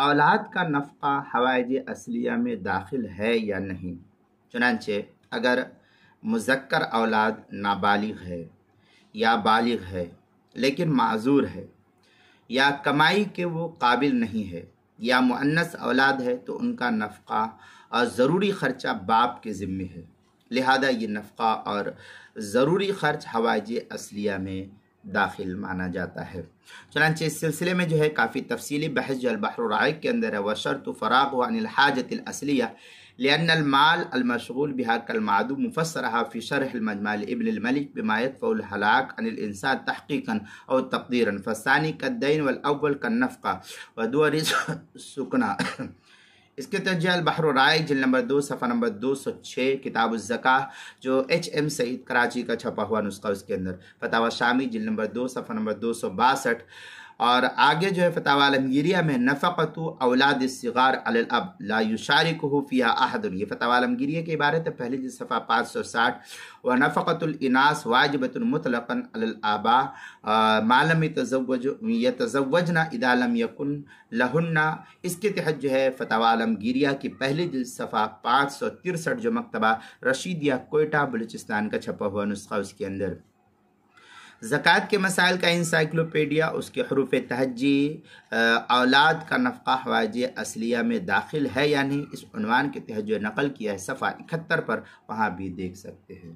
اولاد کا نفقہ حوائج اصلیہ میں داخل ہے یا نہیں؟ چنانچہ اگر مذکر اولاد نابالغ ہے یا بالغ ہے لیکن معذور ہے، یا کمائی کے وہ قابل نہیں ہے، یا مؤنث اولاد ہے تو ان کا نفقہ اور ضروری خرچہ باپ کے ذمے ہے، لہذا یہ نفقہ اور ضروری خرچ حوائج اصلیہ میں داخل مانا جاتا ہے۔ چنانچہ اس سلسلے میں جو ہے کافی تفصیلی بحث جو البحر الرائق کے اندر ہے، وشرط فراغ عن الحاجۃ الاصلیہ لأن المال المشغول بها كالمعدوم مفسرها في شرح المجمع لابن الملك بما يدفع الهلاك عن الإنسان تحقيقا أو تقديرا، فالثاني كالدين والأول كالنفقة ودور السكنى۔ اس کے ترجمہ البحر الرائق جلد نمبر 2 صفحہ نمبر 206 کتاب الزکاہ جو ایچ ایم سعید کراچی کا چھپا ہوا نسخہ، اس کے اندر فتاوی شامی جلد نمبر 2 صفحہ نمبر 262، اور آگے جو ہے فتاوی عالمگیریہ میں نفقۃ اولاد الصغار علی الاب لا یشارکہ فیہا احد، یہ فتاوی عالمگیریہ کی عبارت ہے، پہلی جلد صفحہ 560، ونفقۃ الاناث واجبۃ مطلقا علی الآباء ما لم یتزوجن اذا لم یکن لہن، اس کے تحت جو ہے فتاوی عالمگیریہ کی پہلی جلد صفحہ 563 جو مکتبہ رشیدیہ کوئٹہ بلوچستان کا چھپا ہوا نسخہ، اس کے اندر زکوٰۃ کے مسائل کا انسائکلوپیڈیا، اس کے حروف تہجی اولاد کا نفقہ حوائج اصلیہ میں داخل ہے یا نہیں، اس عنوان کے تحت جو نقل کیا ہے صفحہ 71 پر، وہاں بھی دیکھ سکتے ہیں۔